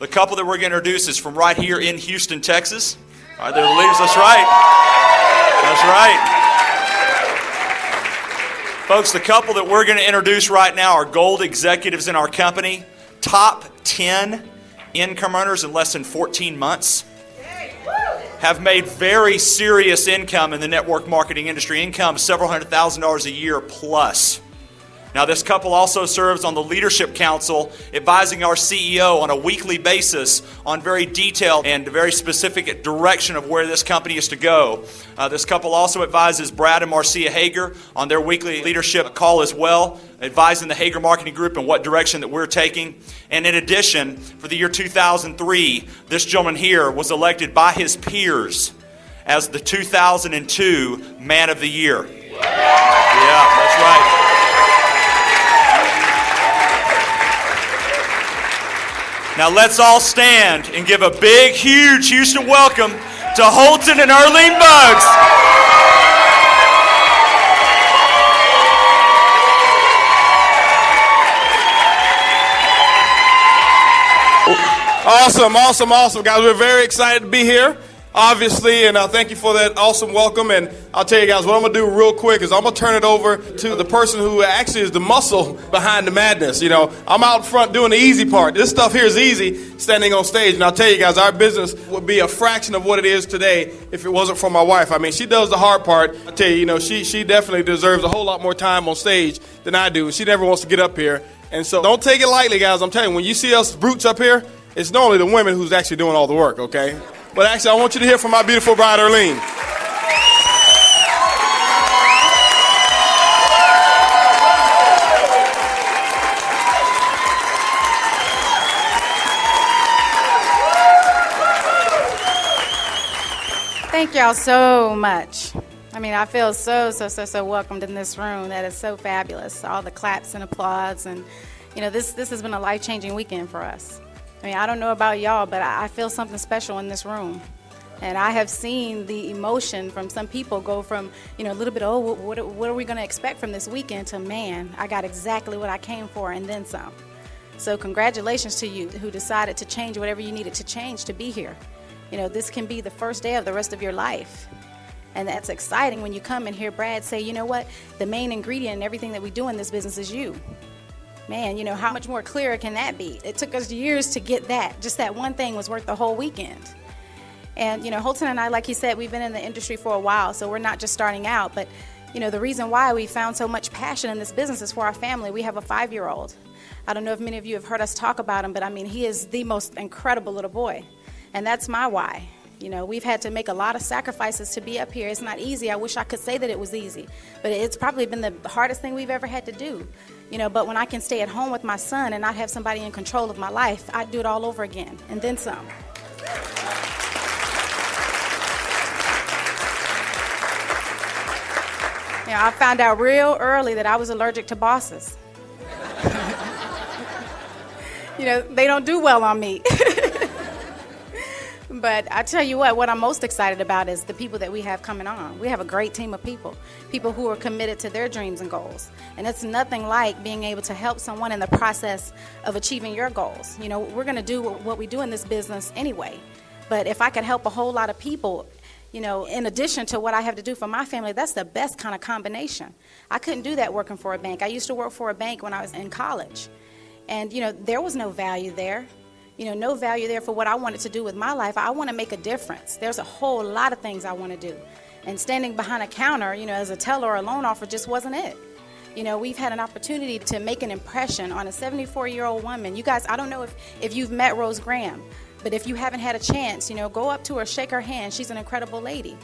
The couple that we're going to introduce is from right here in Houston, Texas. All right, they're the leaders. That's right. That's right. Folks, the couple that we're going to introduce right now are gold executives in our company, top 10 income earners in less than 14 months. Have made very serious income in the network marketing industry, income several $100,000 a year plus. Now, this couple also serves on the Leadership Council, advising our CEO on a weekly basis on very detailed and very specific direction of where this company is to go. This couple also advises Brad and Marcia Hager on their weekly leadership call as well, advising the Hager Marketing Group in what direction that we're taking. And in addition, for the year 2003, this gentleman here was elected by his peers as the 2002 Man of the Year. Yeah, that's right. Now let's all stand and give a big, huge Houston welcome to Holton and Earlene Buggs. Awesome, guys. We're very excited to be here, obviously, and thank you for that awesome welcome. And I'll tell you guys, what I'm going to do real quick is I'm going to turn it over to the person who actually is the muscle behind the madness. You know, I'm out front doing the easy part. This stuff here is easy, standing on stage. And I'll tell you guys, our business would be a fraction of what it is today if it wasn't for my wife. I mean, she does the hard part. I tell you, you know, she definitely deserves a whole lot more time on stage than I do. She never wants to get up here. And so don't take it lightly, guys. I'm telling you, when you see us brutes up here, it's normally the women who's actually doing all the work, okay? But actually, I want you to hear from my beautiful bride, Earlene. Thank y'all so much. I mean, I feel so welcomed in this room. That is so fabulous. All the claps and applause. And, you know, this has been a life-changing weekend for us. I mean, I don't know about y'all, but I feel something special in this room. And I have seen the emotion from some people go from, you know, a little bit, oh, what are we going to expect from this weekend, to, man, I got exactly what I came for and then some. So congratulations to you who decided to change whatever you needed to change to be here. You know, this can be the first day of the rest of your life. And that's exciting when you come and hear Brad say, you know what, the main ingredient in everything that we do in this business is you. Man, you know, how much more clear can that be? It took us years to get that. Just that one thing was worth the whole weekend. And, you know, Holton and I, like he said, we've been in the industry for a while, so we're not just starting out. But, you know, the reason why we found so much passion in this business is for our family. We have a 5-year-old. I don't know if many of you have heard us talk about him, but, I mean, he is the most incredible little boy. And that's my why. You know, we've had to make a lot of sacrifices to be up here. It's not easy. I wish I could say that it was easy. But it's probably been the hardest thing we've ever had to do. You know, but when I can stay at home with my son and not have somebody in control of my life, I'd do it all over again, and then some. You know, I found out real early that I was allergic to bosses. You know, they don't do well on me. But I tell you what I'm most excited about is the people that we have coming on. We have a great team of people who are committed to their dreams and goals. And it's nothing like being able to help someone in the process of achieving your goals. You know, we're going to do what we do in this business anyway. But if I could help a whole lot of people, you know, in addition to what I have to do for my family, that's the best kind of combination. I couldn't do that working for a bank. I used to work for a bank when I was in college. And, you know, there was no value there. You know, no value there for what I wanted to do with my life. I want to make a difference. There's a whole lot of things I want to do. And standing behind a counter, you know, as a teller or a loan officer just wasn't it. You know, we've had an opportunity to make an impression on a 74-year-old woman. You guys, I don't know if you've met Rose Graham, but if you haven't had a chance, you know, go up to her, shake her hand. She's an incredible lady.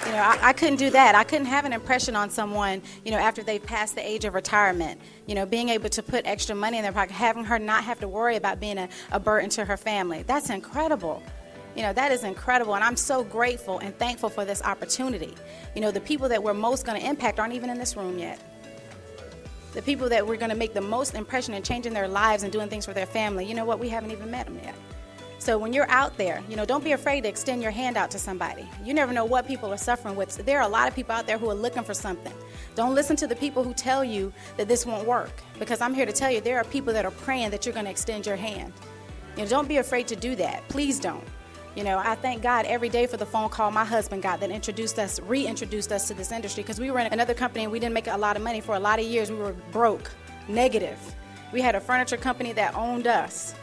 You know, I couldn't do that. I couldn't have an impression on someone, you know, after they've passed the age of retirement. You know, being able to put extra money in their pocket, having her not have to worry about being a burden to her family. That's incredible. You know, that is incredible, and I'm so grateful and thankful for this opportunity. You know, the people that we're most going to impact aren't even in this room yet. The people that we're going to make the most impression in changing their lives and doing things for their family, you know what, we haven't even met them yet. So when you're out there, don't be afraid to extend your hand out to somebody. You never know what people are suffering with. There are a lot of people out there who are looking for something. Don't listen to the people who tell you that this won't work, because I'm here to tell you there are people that are praying that you're going to extend your hand. Don't be afraid to do that. Please don't. I thank God every day for the phone call my husband got that reintroduced us to this industry, because we were in another company and we didn't make a lot of money. For a lot of years, we were broke, negative. We had a furniture company that owned us.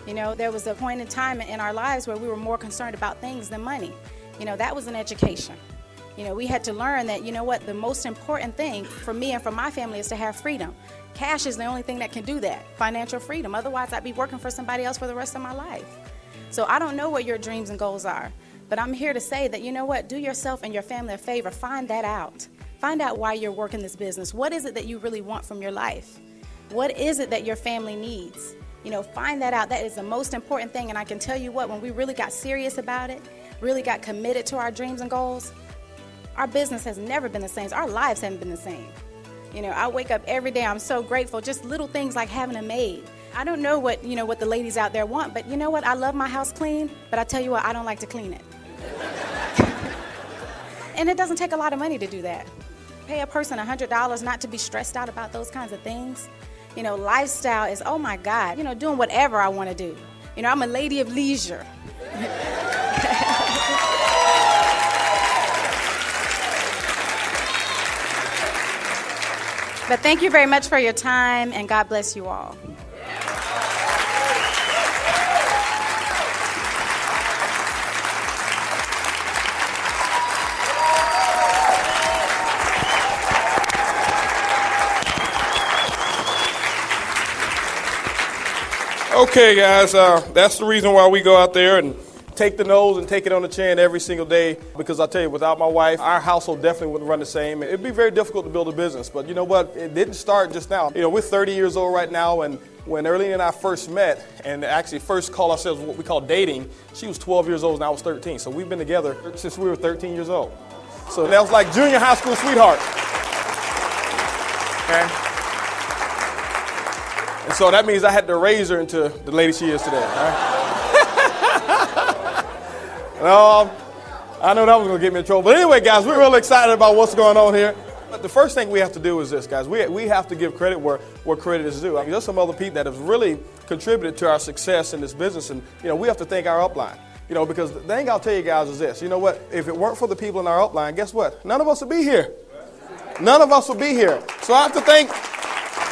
There was a point in time in our lives where we were more concerned about things than money. That was an education. We had to learn that, the most important thing for me and for my family is to have freedom. Cash is the only thing that can do that, financial freedom. Otherwise, I'd be working for somebody else for the rest of my life. So I don't know what your dreams and goals are, but I'm here to say that, do yourself and your family a favor. Find that out. Find out why you're working this business. What is it that you really want from your life? What is it that your family needs? Find that out. That is the most important thing. And I can tell you what, when we really got serious about it, really got committed to our dreams and goals, our business has never been the same. Our lives haven't been the same. I wake up every day, I'm so grateful. Just little things like having a maid. I don't know what the ladies out there want, but you know what? I love my house clean, but I tell you what, I don't like to clean it. And it doesn't take a lot of money to do that. Pay a person $100 not to be stressed out about those kinds of things. Lifestyle is, oh my God, doing whatever I want to do. I'm a lady of leisure. But thank you very much for your time, and God bless you all. Okay, guys, that's the reason why we go out there and take the nose and take it on the chin every single day, because I tell you, without my wife, our household definitely wouldn't run the same. It'd be very difficult to build a business, but you know what? It didn't start just now. We're 30 years old right now, and when Erlene and I first met, and actually first called ourselves what we call dating, she was 12 years old and I was 13. So we've been together since we were 13 years old. So that was like junior high school sweetheart. Okay? And so that means I had to raise her into the lady she is today. Right? I know that was going to get me in trouble. But anyway, guys, we're really excited about what's going on here. But the first thing we have to do is this, guys. We have to give credit where credit is due. There's some other people that have really contributed to our success in this business. And, we have to thank our upline. Because the thing I'll tell you guys is this. You know what? If it weren't for the people in our upline, guess what? None of us would be here. None of us would be here. So I have to thank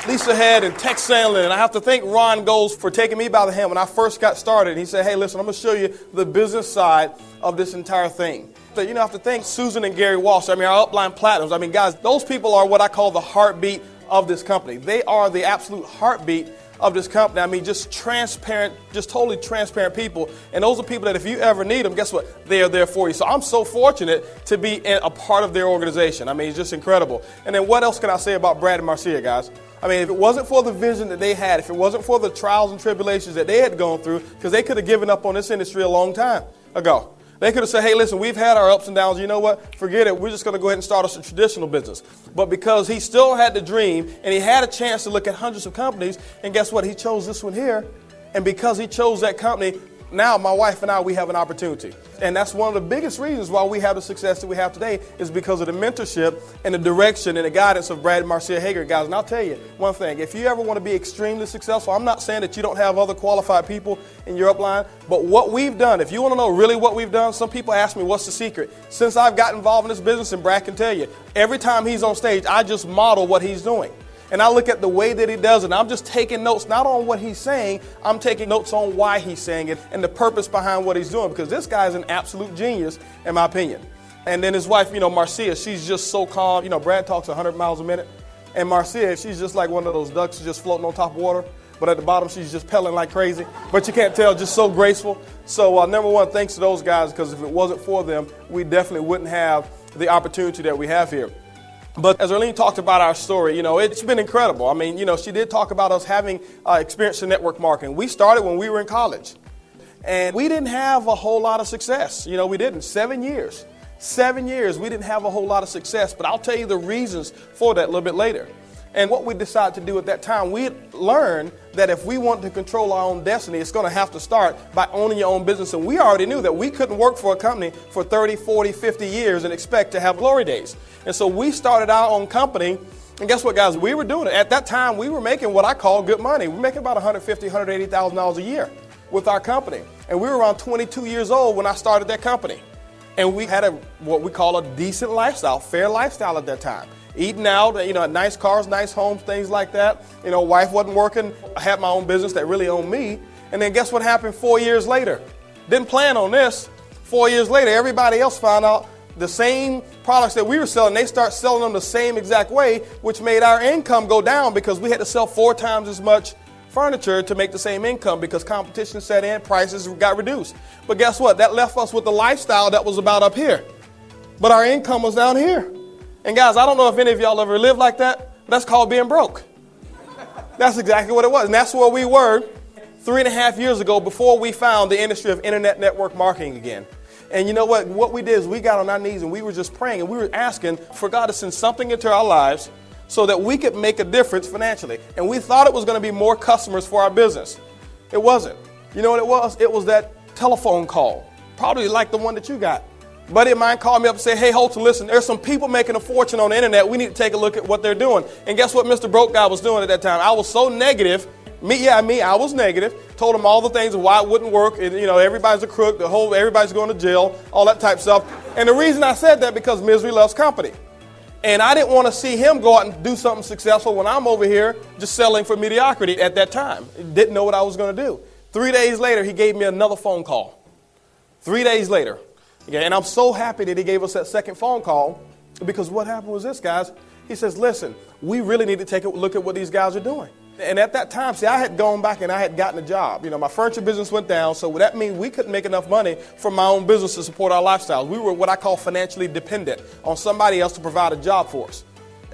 Lisa Head and Tex Sandlin, and I have to thank Ron Goles for taking me by the hand when I first got started. He said, hey, listen, I'm going to show you the business side of this entire thing. So, I have to thank Susan and Gary Walsh. Our upline platinums. Guys, those people are what I call the heartbeat of this company. They are the absolute heartbeat of this company. Just transparent, just totally transparent people. And those are people that if you ever need them, guess what? They are there for you. So I'm so fortunate to be a part of their organization. It's just incredible. And then what else can I say about Brad and Marcia, guys? If it wasn't for the vision that they had, if it wasn't for the trials and tribulations that they had gone through, because they could have given up on this industry a long time ago. They could have said, hey, listen, we've had our ups and downs. You know what? Forget it. We're just going to go ahead and start us a traditional business. But because he still had the dream and he had a chance to look at hundreds of companies, and guess what? He chose this one here. And because he chose that company, now my wife and I, we have an opportunity. And that's one of the biggest reasons why we have the success that we have today is because of the mentorship and the direction and the guidance of Brad and Marcia Hager, guys. And I'll tell you one thing. If you ever want to be extremely successful, I'm not saying that you don't have other qualified people in your upline, but what we've done, if you want to know really what we've done, some people ask me, what's the secret? Since I've got involved in this business, and Brad can tell you, every time he's on stage, I just model what he's doing. And I look at the way that he does it, and I'm just taking notes, not on what he's saying, I'm taking notes on why he's saying it and the purpose behind what he's doing, because this guy is an absolute genius, in my opinion. And then his wife, Marcia, she's just so calm. Brad talks 100 miles a minute, and Marcia, she's just like one of those ducks just floating on top of water, but at the bottom, she's just pelling like crazy. But you can't tell, just so graceful. So number one, thanks to those guys, because if it wasn't for them, we definitely wouldn't have the opportunity that we have here. But as Erlene talked about our story, it's been incredible. She did talk about us having experience in network marketing. We started when we were in college. And we didn't have a whole lot of success. We didn't. 7 years. 7 years, we didn't have a whole lot of success. But I'll tell you the reasons for that a little bit later. And what we decided to do at that time, we learned that if we want to control our own destiny, it's going to have to start by owning your own business. And we already knew that we couldn't work for a company for 30, 40, 50 years and expect to have glory days. And so we started our own company. And guess what, guys? We were doing it. At that time, we were making what I call good money. We were making about $150,000, $180,000 a year with our company. And we were around 22 years old when I started that company. And we had what we call a decent lifestyle, fair lifestyle at that time. Eating out, nice cars, nice homes, things like that. Wife wasn't working. I had my own business that really owned me. And then guess what happened 4 years later? Didn't plan on this. 4 years later, everybody else found out the same products that we were selling, they start selling them the same exact way, which made our income go down because we had to sell 4 times as much furniture to make the same income because competition set in, prices got reduced. But guess what? That left us with the lifestyle that was about up here. But our income was down here. And guys, I don't know if any of y'all ever lived like that. That's called being broke. That's exactly what it was. And that's where we were 3.5 years ago before we found the industry of internet network marketing again. And you know what? What we did is we got on our knees and we were just praying and we were asking for God to send something into our lives so that we could make a difference financially. And we thought it was going to be more customers for our business. It wasn't. You know what it was? It was that telephone call, probably like the one that you got. A buddy of mine called me up and said, hey, Holton, listen, there's some people making a fortune on the internet. We need to take a look at what they're doing. And guess what Mr. Broke Guy was doing at that time? I was so negative. I was negative. Told him all the things of why it wouldn't work. And, everybody's a crook. Everybody's going to jail, all that type of stuff. And the reason I said that because misery loves company. And I didn't want to see him go out and do something successful when I'm over here just selling for mediocrity at that time. Didn't know what I was going to do. 3 days later, he gave me another phone call. 3 days later. Okay, and I'm so happy that he gave us that second phone call because what happened was this, guys. He says, listen, we really need to take a look at what these guys are doing. And at that time, I had gone back and I had gotten a job. My furniture business went down, so that means we couldn't make enough money from my own business to support our lifestyles. We were what I call financially dependent on somebody else to provide a job for us.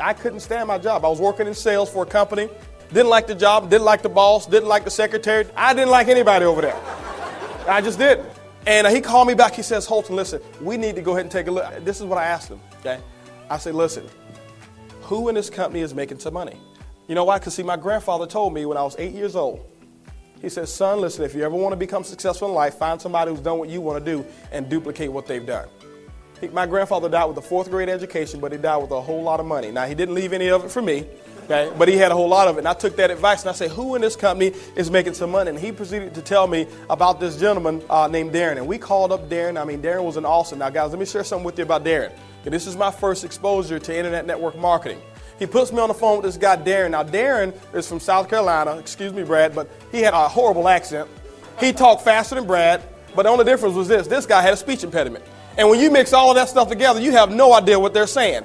I couldn't stand my job. I was working in sales for a company. Didn't like the job, didn't like the boss, didn't like the secretary. I didn't like anybody over there. I just didn't. And he called me back. He says, Holton, listen, we need to go ahead and take a look. This is what I asked him. Okay? I said, listen, who in this company is making some money? You know why? Because, my grandfather told me when I was 8 years old, he said, son, listen, if you ever want to become successful in life, find somebody who's done what you want to do and duplicate what they've done. My grandfather died with a 4th grade education, but he died with a whole lot of money. Now, he didn't leave any of it for me, okay? But he had a whole lot of it. And I took that advice and I said, who in this company is making some money? And he proceeded to tell me about this gentleman named Darren. And we called up Darren. Darren was an awesome. Now, guys, let me share something with you about Darren. Okay, this is my first exposure to internet network marketing. He puts me on the phone with this guy, Darren. Now, Darren is from South Carolina. Excuse me, Brad, but he had a horrible accent. He talked faster than Brad, but the only difference was this. This guy had a speech impediment. And when you mix all of that stuff together, you have no idea what they're saying.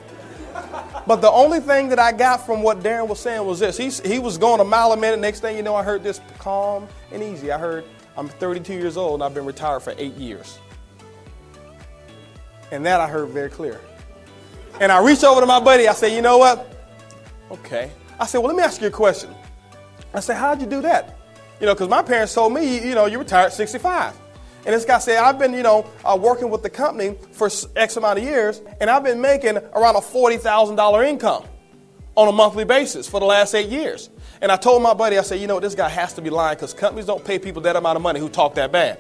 But the only thing that I got from what Darren was saying was this. He was going a mile a minute. Next thing you know, I heard this calm and easy. I heard, I'm 32 years old and I've been retired for 8 years. And that I heard very clear. And I reached over to my buddy. I said, you know what? Okay. I said, well, let me ask you a question. I said, how'd you do that? Because my parents told me, you retired at 65. And this guy said, I've been, working with the company for X amount of years, and I've been making around a $40,000 income on a monthly basis for the last 8 years. And I told my buddy, I said, this guy has to be lying because companies don't pay people that amount of money who talk that bad.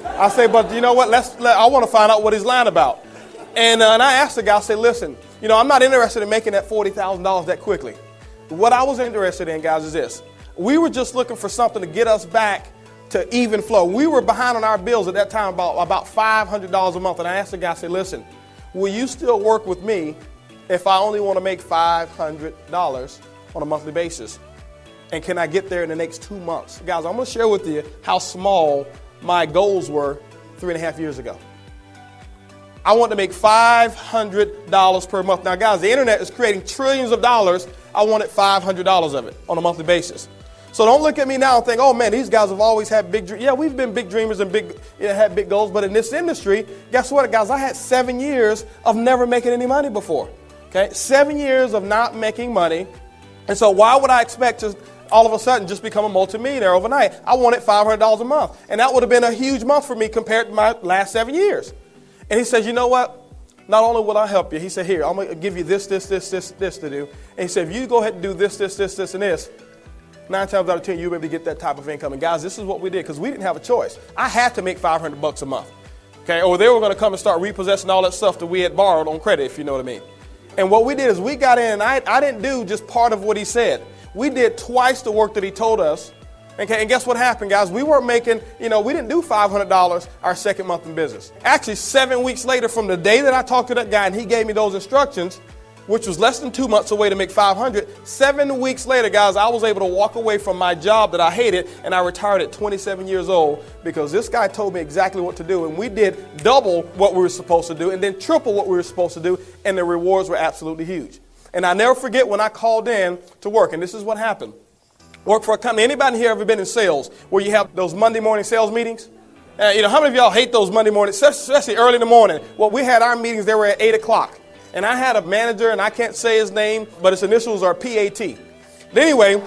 I say, but you know what? I want to find out what he's lying about. And I asked the guy, I said, listen, I'm not interested in making that $40,000 that quickly. What I was interested in, guys, is this. We were just looking for something to get us back to even flow. We were behind on our bills at that time about $500 a month. And I asked the guy, I said, listen, will you still work with me if I only want to make $500 on a monthly basis? And can I get there in the next 2 months? Guys, I'm going to share with you how small my goals were 3.5 years ago. I want to make $500 per month. Now, guys, the internet is creating trillions of dollars. I wanted $500 of it on a monthly basis. So don't look at me now and think, oh, man, these guys have always had big dreams. Yeah, we've been big dreamers and had big goals. But in this industry, guess what, guys? I had 7 years of never making any money before. Okay, 7 years of not making money. And so why would I expect to all of a sudden just become a multimillionaire overnight? I wanted $500 a month. And that would have been a huge month for me compared to my last 7 years. And he says, you know what? not only will I help you, he said, here, I'm going to give you this to do. And he said, if you go ahead and do this, and this, 9 times out of 10, you'll be able to get that type of income. And guys, this is what we did because we didn't have a choice. I had to make $500 a month. Okay, or they were going to come and start repossessing all that stuff that we had borrowed on credit, if you know what I mean. And what we did is we got in, and I didn't do just part of what he said. We did twice the work that he told us. Okay, and guess what happened, guys? We weren't making, we didn't do $500 our second month in business. Actually, 7 weeks later from the day that I talked to that guy and he gave me those instructions, which was less than 2 months away to make $500, 7 weeks later, guys, I was able to walk away from my job that I hated, and I retired at 27 years old because this guy told me exactly what to do, and we did double what we were supposed to do and then triple what we were supposed to do, and the rewards were absolutely huge. And I never forget when I called in to work, and this is what happened. Work for a company. Anybody here ever been in sales where you have those Monday morning sales meetings? How many of y'all hate those Monday mornings, especially early in the morning? Well, we had our meetings, they were at 8 o'clock. And I had a manager, and I can't say his name, but his initials are PAT. But anyway, and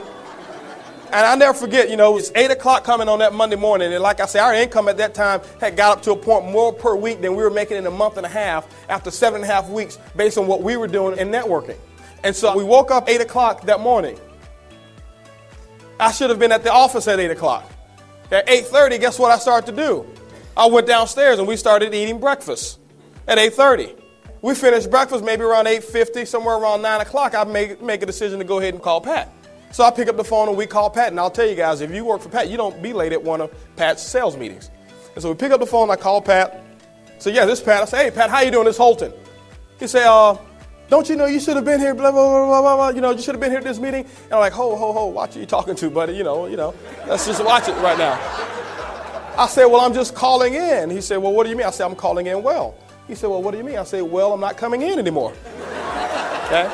I never forget, it's 8 o'clock coming on that Monday morning. And like I said, our income at that time had got up to a point more per week than we were making in a month and a half after 7.5 weeks based on what we were doing in networking. And so we woke up 8 o'clock that morning. I should have been at the office at 8 o'clock. At 8:30, guess what I started to do? I went downstairs and we started eating breakfast at 8:30. We finished breakfast maybe around 8:50, somewhere around 9 o'clock. I make a decision to go ahead and call Pat. So I pick up the phone and we call Pat. And I'll tell you guys, if you work for Pat, you don't be late at one of Pat's sales meetings. And so we pick up the phone and I call Pat. So yeah, this is Pat. I say, hey, Pat, how you doing? This Holton. He say, don't you know you should have been here, blah, blah, blah, blah, blah. You should have been here at this meeting. And I'm like, ho, watch who you talking to, buddy. Let's just watch it right now. I said, well, I'm just calling in. He said, well, what do you mean? I said, I'm calling in well. He said, well, what do you mean? I said, well, I'm not coming in anymore. Okay?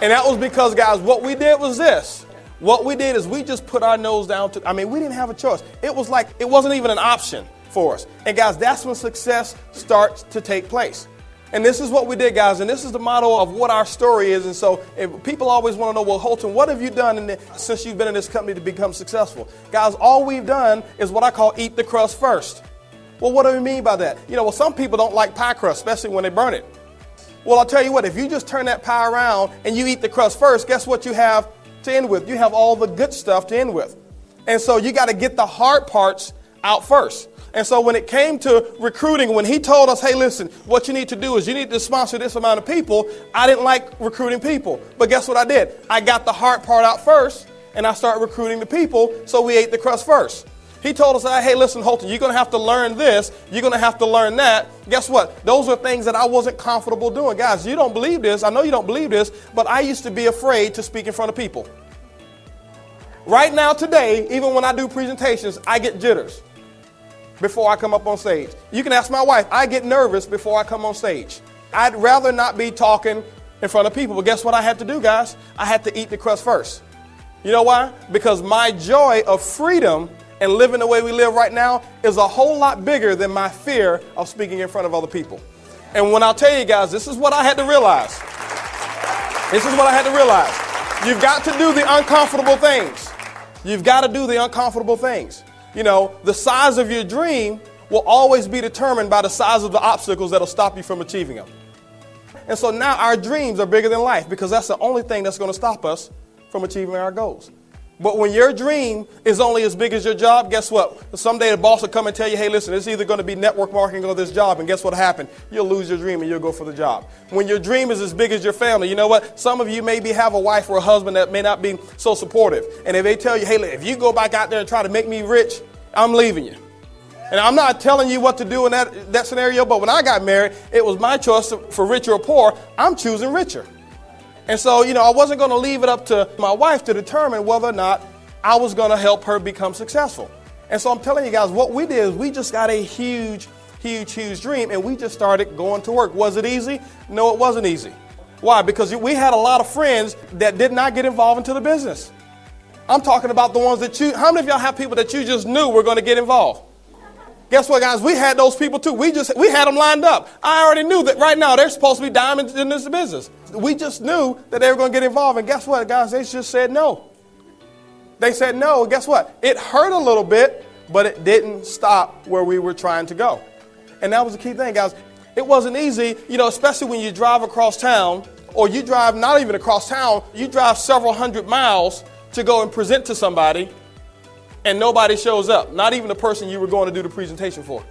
And that was because, guys, what we did was this. What we did is we just put our nose down to, we didn't have a choice. It was like, it wasn't even an option for us. And guys, that's when success starts to take place. And this is what we did, guys, and this is the motto of what our story is. And so if people always want to know, well, Holton, what have you done since you've been in this company to become successful? Guys, all we've done is what I call eat the crust first. Well, what do we mean by that? Some people don't like pie crust, especially when they burn it. Well, I'll tell you what, if you just turn that pie around and you eat the crust first, guess what you have to end with? You have all the good stuff to end with. And so you got to get the hard parts out first. And so when it came to recruiting, when he told us, hey, listen, what you need to do is you need to sponsor this amount of people, I didn't like recruiting people. But guess what I did? I got the hard part out first, and I started recruiting the people, so we ate the crust first. He told us, hey, listen, Holton, you're going to have to learn this. You're going to have to learn that. Guess what? Those are things that I wasn't comfortable doing. Guys, you don't believe this. I know you don't believe this, but I used to be afraid to speak in front of people. Right now, today, even when I do presentations, I get jitters before I come up on stage. You can ask my wife. I get nervous before I come on stage. I'd rather not be talking in front of people. But guess what I had to do, guys? I had to eat the crust first. You know why? Because my joy of freedom and living the way we live right now is a whole lot bigger than my fear of speaking in front of other people. And when I'll tell you guys, this is what I had to realize. This is what I had to realize. You've got to do the uncomfortable things. You've got to do the uncomfortable things. The size of your dream will always be determined by the size of the obstacles that'll stop you from achieving them. And so now our dreams are bigger than life because that's the only thing that's going to stop us from achieving our goals. But when your dream is only as big as your job, guess what? Someday the boss will come and tell you, hey, listen, it's either going to be network marketing or this job. And guess what happened? You'll lose your dream and you'll go for the job. When your dream is as big as your family, you know what? Some of you maybe have a wife or a husband that may not be so supportive. And if they tell you, hey, if you go back out there and try to make me rich, I'm leaving you. And I'm not telling you what to do in that scenario, but when I got married, it was my choice for richer or poor. I'm choosing richer. And so, I wasn't going to leave it up to my wife to determine whether or not I was going to help her become successful. And so I'm telling you guys, what we did is we just got a huge dream, and we just started going to work. Was it easy? No, it wasn't easy. Why? Because we had a lot of friends that did not get involved into the business. I'm talking about the ones that how many of y'all have people that you just knew were going to get involved? Guess what, guys? We had those people too. We had them lined up. I already knew that right now they're supposed to be diamonds in this business. We just knew that they were going to get involved. And guess what, guys? They just said no. They said no. Guess what? It hurt a little bit, but it didn't stop where we were trying to go. And that was the key thing, guys. It wasn't easy, especially when you drive across town, or you drive not even across town, you drive several hundred miles to go and present to somebody, and nobody shows up, not even the person you were going to do the presentation for.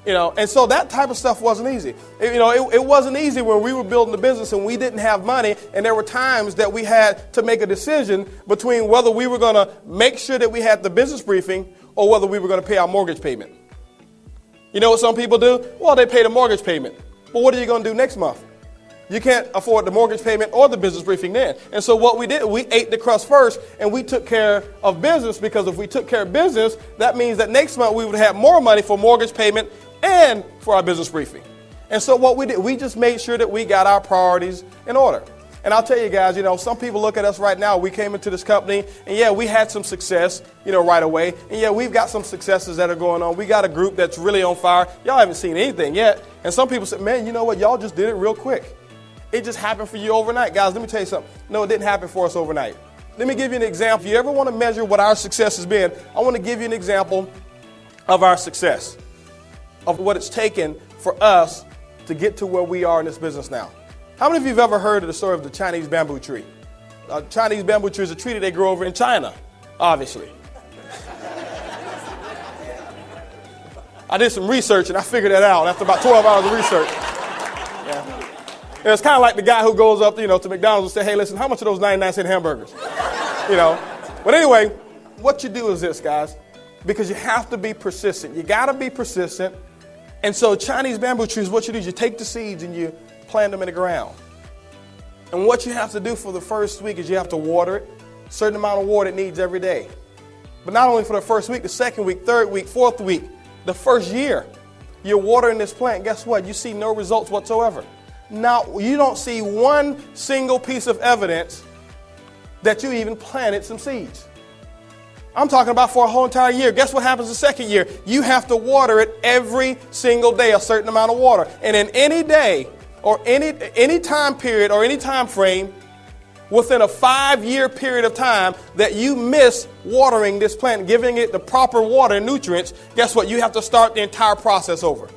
And so that type of stuff wasn't easy. It wasn't easy when we were building the business and we didn't have money, and there were times that we had to make a decision between whether we were going to make sure that we had the business briefing or whether we were going to pay our mortgage payment. You know what some people do? Well, they pay the mortgage payment. But what are you going to do next month? You can't afford the mortgage payment or the business briefing then. And so what we did, we ate the crust first, and we took care of business, because if we took care of business, that means that next month we would have more money for mortgage payment and for our business briefing. And so what we did, we just made sure that we got our priorities in order. And I'll tell you guys, some people look at us right now. We came into this company, and yeah, we had some success, right away. And yeah, we've got some successes that are going on. We got a group that's really on fire. Y'all haven't seen anything yet. And some people say, man, you know what? Y'all just did it real quick. It just happened for you overnight. Guys, let me tell you something. No, it didn't happen for us overnight. Let me give you an example. If you ever want to measure what our success has been, I want to give you an example of our success, of what it's taken for us to get to where we are in this business now. How many of you have ever heard of the story of the Chinese bamboo tree? Chinese bamboo tree is a tree that they grow over in China, obviously. I did some research and I figured that out after about 12 hours of research. Yeah. And it's kind of like the guy who goes up, to McDonald's and say, hey, listen, how much are those 99-cent hamburgers? But anyway, what you do is this, guys, because you have to be persistent. You got to be persistent. And so Chinese bamboo trees, what you do is you take the seeds and you plant them in the ground. And what you have to do for the first week is you have to water it, a certain amount of water it needs every day. But not only for the first week, the second week, third week, fourth week, the first year, you're watering this plant. Guess what? You see no results whatsoever. Now, you don't see one single piece of evidence that you even planted some seeds. I'm talking about for a whole entire year. Guess what happens the second year? You have to water it every single day, a certain amount of water. And in any day or any time period or any time frame within a 5-year period of time that you miss watering this plant, giving it the proper water and nutrients, guess what? You have to start the entire process over.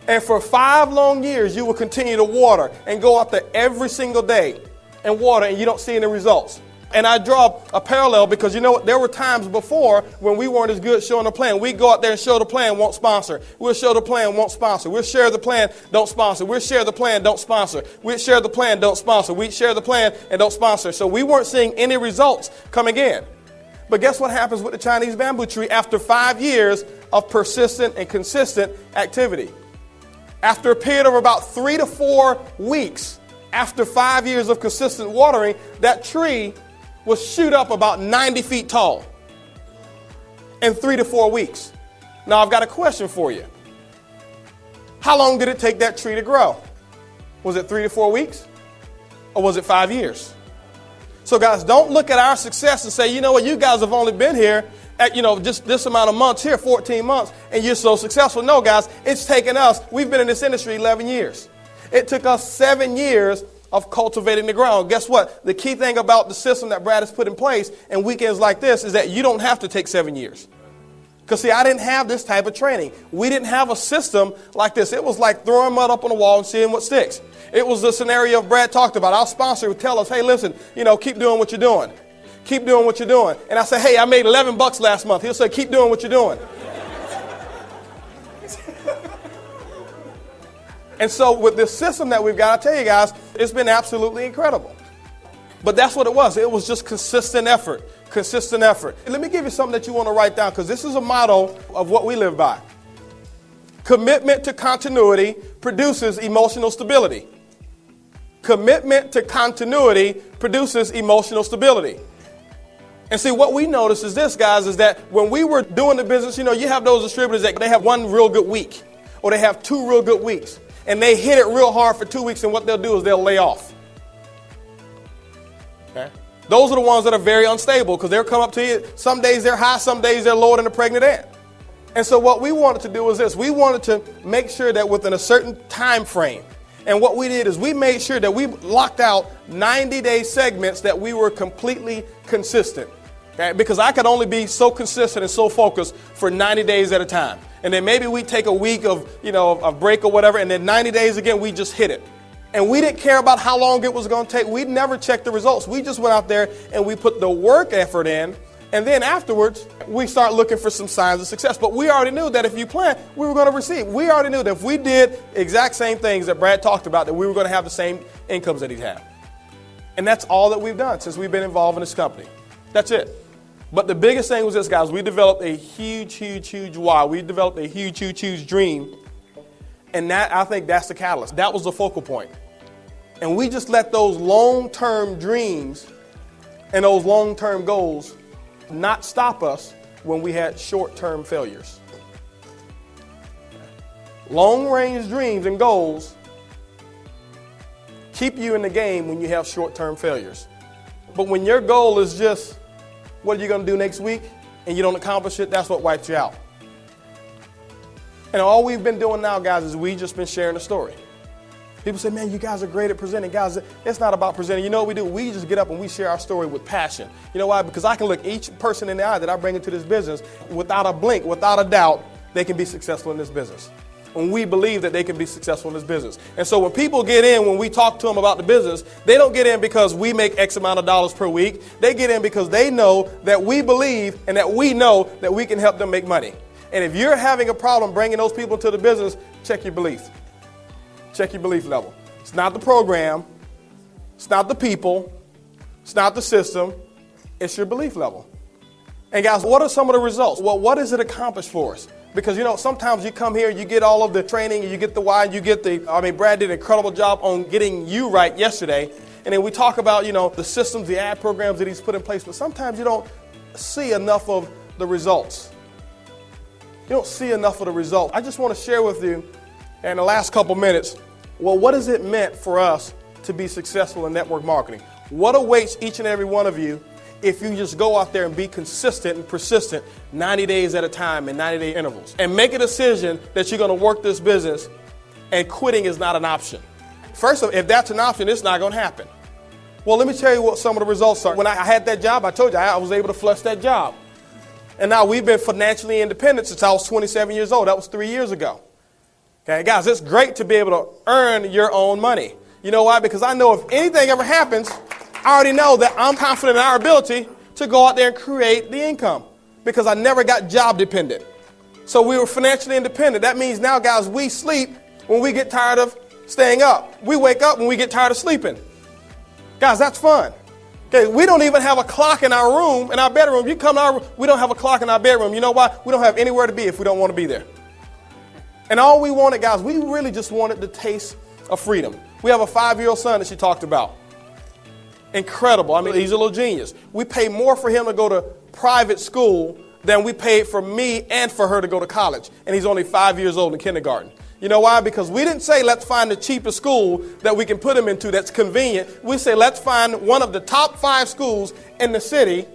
And for 5 long years, you will continue to water and go out there every single day and water, and you don't see any results. And I draw a parallel because, there were times before when we weren't as good showing the plan. We go out there and show the plan, won't sponsor. We'll show the plan, won't sponsor. We'll share the plan, don't sponsor. We'll share the plan, don't sponsor. We'll share the plan, don't sponsor. We share the plan and don't sponsor. So we weren't seeing any results coming in. But guess what happens with the Chinese bamboo tree after 5 years of persistent and consistent activity? After a period of about 3 to 4 weeks, after 5 years of consistent watering, that tree will shoot up about 90 feet tall in 3 to 4 weeks. Now, I've got a question for you. How long did it take that tree to grow? Was it 3 to 4 weeks? Or was it 5 years? So, guys, don't look at our success and say, you know what, you guys have only been here at, just this amount of months here, 14 months, and you're so successful. No, guys, it's taken us, we've been in this industry 11 years. It took us 7 years of cultivating the ground. Guess what? The key thing about the system that Brad has put in place and weekends like this is that you don't have to take 7 years. Because, see, I didn't have this type of training. We didn't have a system like this. It was like throwing mud up on the wall and seeing what sticks. It was the scenario Brad talked about. Our sponsor would tell us, hey, listen, keep doing what you're doing. Keep doing what you're doing. And I say, hey, I made $11 last month. He'll say, keep doing what you're doing. And so with this system that we've got, I tell you guys, it's been absolutely incredible. But that's what it was. It was just consistent effort, consistent effort. And let me give you something that you want to write down, because this is a motto of what we live by. Commitment to continuity produces emotional stability. Commitment to continuity produces emotional stability. And see, what we noticed is this, guys, is that when we were doing the business, you have those distributors that they have one real good week, or they have 2 real good weeks. And they hit it real hard for 2 weeks, and what they'll do is they'll lay off. Okay? Those are the ones that are very unstable, because they'll come up to you. Some days they're high, some days they're lower than a pregnant ant. And so what we wanted to do was this. We wanted to make sure that within a certain time frame, and what we did is we made sure that we locked out 90-day segments that we were completely consistent. Okay? Because I could only be so consistent and so focused for 90 days at a time. And then maybe we take a week of, a break or whatever, and then 90 days again, we just hit it. And we didn't care about how long it was going to take. We never checked the results. We just went out there and we put the work effort in. And then afterwards, we start looking for some signs of success. But we already knew that if you plan, we were going to receive. We already knew that if we did exact same things that Brad talked about, that we were going to have the same incomes that he'd have. And that's all that we've done since we've been involved in this company. That's it. But the biggest thing was this, guys. We developed a huge why. We developed a huge dream. And I think that's the catalyst. That was the focal point. And we just let those long-term dreams and those long-term goals not stop us when we had short-term failures. Long-range dreams and goals keep you in the game when you have short-term failures. But when your goal is just, what are you going to do next week, and you don't accomplish it, that's what wipes you out. And all we've been doing now, guys, is we've just been sharing a story. People say, man, you guys are great at presenting. Guys, it's not about presenting. You know what we do? We just get up and we share our story with passion. You know why? Because I can look each person in the eye that I bring into this business without a blink, without a doubt, they can be successful in this business. When we believe that they can be successful in this business. And so when people get in, when we talk to them about the business, they don't get in because we make X amount of dollars per week. They get in because they know that we believe and that we know that we can help them make money. And if you're having a problem bringing those people into the business, check your belief. Check your belief level. It's not the program. It's not the people. It's not the system. It's your belief level. And guys, what are some of the results? Well, what does it accomplish for us? Because, sometimes you come here, you get all of the training, and you get the why, you get Brad did an incredible job on getting you right yesterday. And then we talk about, the systems, the ad programs that he's put in place. But sometimes you don't see enough of the results. You don't see enough of the results. I just want to share with you in the last couple minutes, what has it meant for us to be successful in network marketing? What awaits each and every one of you if you just go out there and be consistent and persistent 90 days at a time in 90-day intervals and make a decision that you're going to work this business and quitting is not an option. First of all, if that's an option, it's not going to happen. Well, let me tell you what some of the results are. When I had that job, I told you I was able to flush that job. And now we've been financially independent since I was 27 years old. That was 3 years ago. Okay, guys, it's great to be able to earn your own money. You know why? Because I know if anything ever happens, I already know that I'm confident in our ability to go out there and create the income because I never got job dependent. So we were financially independent. That means now, guys, we sleep when we get tired of staying up. We wake up when we get tired of sleeping. Guys, that's fun. Okay, we don't even have a clock in our room, in our bedroom. You come to our room, we don't have a clock in our bedroom. You know why? We don't have anywhere to be if we don't want to be there. And all we wanted, guys, we really just wanted the taste of freedom. We have a 5-year-old son that she talked about. Incredible. I mean, he's a little genius. We pay more for him to go to private school than we paid for me and for her to go to college. And he's only 5 years old in kindergarten. You know why? Because we didn't say let's find the cheapest school that we can put him into that's convenient. We say let's find one of the top 5 schools in the city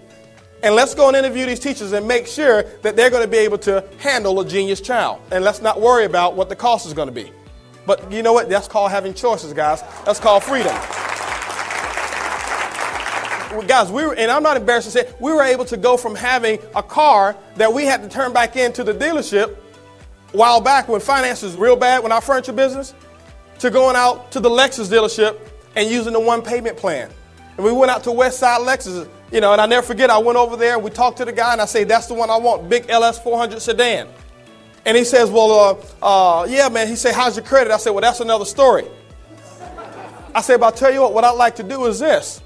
and let's go and interview these teachers and make sure that they're going to be able to handle a genius child. And let's not worry about what the cost is going to be. But you know what? That's called having choices, guys. That's called freedom. Guys, and I'm not embarrassed to say, we were able to go from having a car that we had to turn back into the dealership a while back when finance was real bad, when our furniture business, to going out to the Lexus dealership and using the one payment plan. And we went out to West Side Lexus, and I never forget, I went over there and we talked to the guy and I say, that's the one I want, big LS 400 sedan. And he says, well, yeah, man. He said, how's your credit? I said, well, that's another story. I said, but I'll tell you what I'd like to do is this.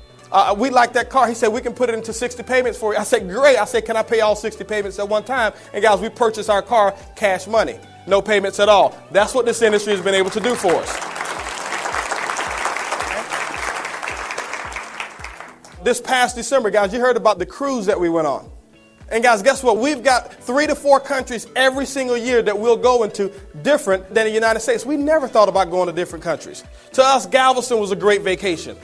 We like that car. He said, we can put it into 60 payments for you. I said, great. I said, can I pay all 60 payments at one time? And guys, we purchased our car cash money. No payments at all. That's what this industry has been able to do for us. This past December, guys, you heard about the cruise that we went on. And guys, guess what? We've got 3 to 4 countries every single year that we'll go into different than the United States. We never thought about going to different countries. To us, Galveston was a great vacation.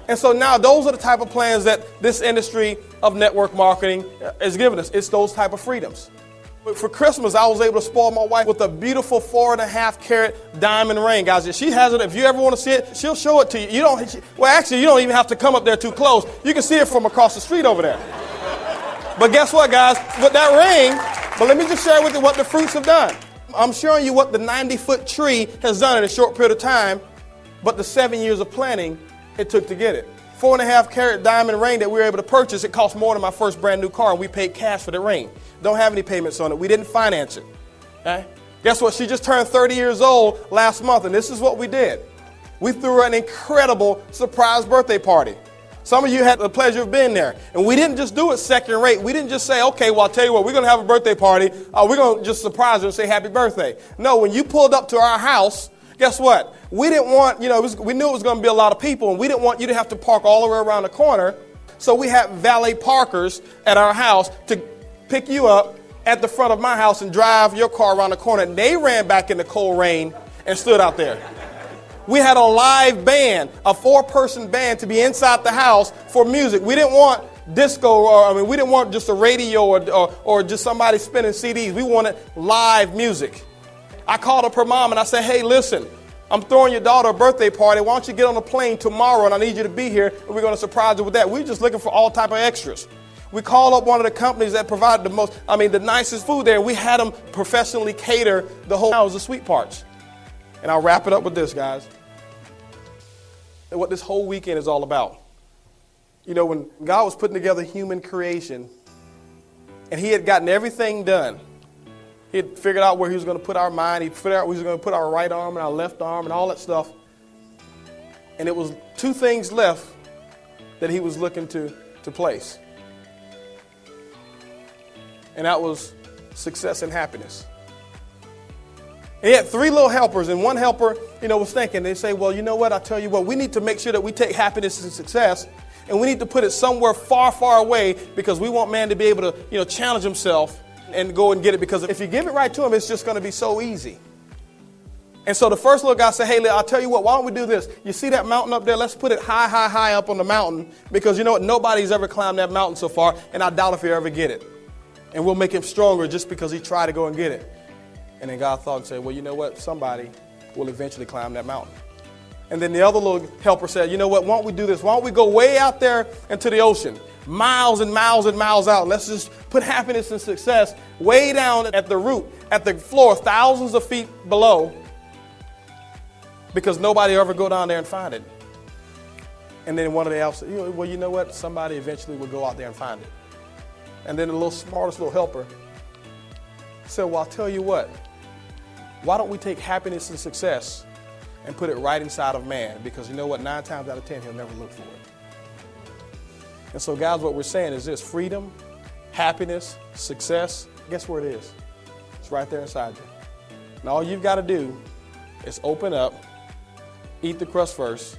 And so now those are the type of plans that this industry of network marketing is giving us. It's those type of freedoms. For Christmas, I was able to spoil my wife with a beautiful 4.5 carat diamond ring, guys. If she has it, if you ever want to see it, she'll show it to you. You don't even have to come up there too close. You can see it from across the street over there. But guess what, guys? With that ring, But let me just share with you what the fruits have done. I'm showing you what the 90-foot tree has done in a short period of time, but the 7 years of planning it took to get it. 4.5 carat diamond ring that we were able to purchase, it cost more than my first brand new car, and we paid cash for the ring. Don't have any payments on it. We didn't finance it. Okay? Guess what? She just turned 30 years old last month, and this is what we did. We threw her an incredible surprise birthday party. Some of you had the pleasure of being there. And we didn't just do it second rate. We didn't just say, okay, well, I'll tell you what, we're going to have a birthday party. We're going to just surprise her and say happy birthday. No, when you pulled up to our house, guess what? We didn't want, we knew it was going to be a lot of people, and we didn't want you to have to park all the way around the corner. So we had valet parkers at our house to pick you up at the front of my house and drive your car around the corner. And they ran back in the cold rain and stood out there. We had a live band, a 4-person band to be inside the house for music. We didn't want disco, we didn't want just a radio or just somebody spinning CDs. We wanted live music. I called up her mom and I said, hey, listen, I'm throwing your daughter a birthday party. Why don't you get on a plane tomorrow and I need you to be here and we're going to surprise you with that. We're just looking for all type of extras. We called up one of the companies that provided the nicest food there. And we had them professionally cater the whole house, the sweet parts. And I'll wrap it up with this, guys. And what this whole weekend is all about. When God was putting together human creation and he had gotten everything done, he had figured out where he was going to put our mind. He figured out where he was going to put our right arm and our left arm and all that stuff. And it was 2 things left that he was looking to place. And that was success and happiness. And he had 3 little helpers, and one helper, was thinking, they say, well, you know what, I tell you what, we need to make sure that we take happiness and success, and we need to put it somewhere far, far away because we want man to be able to, challenge himself and go and get it, because if you give it right to him, it's just going to be so easy. And so the first little guy said, hey, I'll tell you what, why don't we do this? You see that mountain up there? Let's put it high, high, high up on the mountain, because you know what, nobody's ever climbed that mountain so far, and I doubt if he'll ever get it. And we'll make him stronger just because he tried to go and get it. And then God thought and said, well, you know what? Somebody will eventually climb that mountain. And then the other little helper said, you know what? Why don't we do this? Why don't we go way out there into the ocean, miles and miles and miles out. Let's just put happiness and success way down at the root, at the floor, thousands of feet below, because nobody will ever go down there and find it. And then one of the elves said, well, you know what? Somebody eventually will go out there and find it. And then the smartest little helper said, well, I'll tell you what. Why don't we take happiness and success and put it right inside of man? Because you know what? 9 times out of 10, he'll never look for it. And so, guys, what we're saying is this: freedom, happiness, success. Guess where it is? It's right there inside you. And all you've got to do is open up, eat the crust first,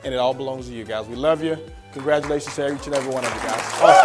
and it all belongs to you, guys. We love you. Congratulations to each and every one of you, guys. Awesome.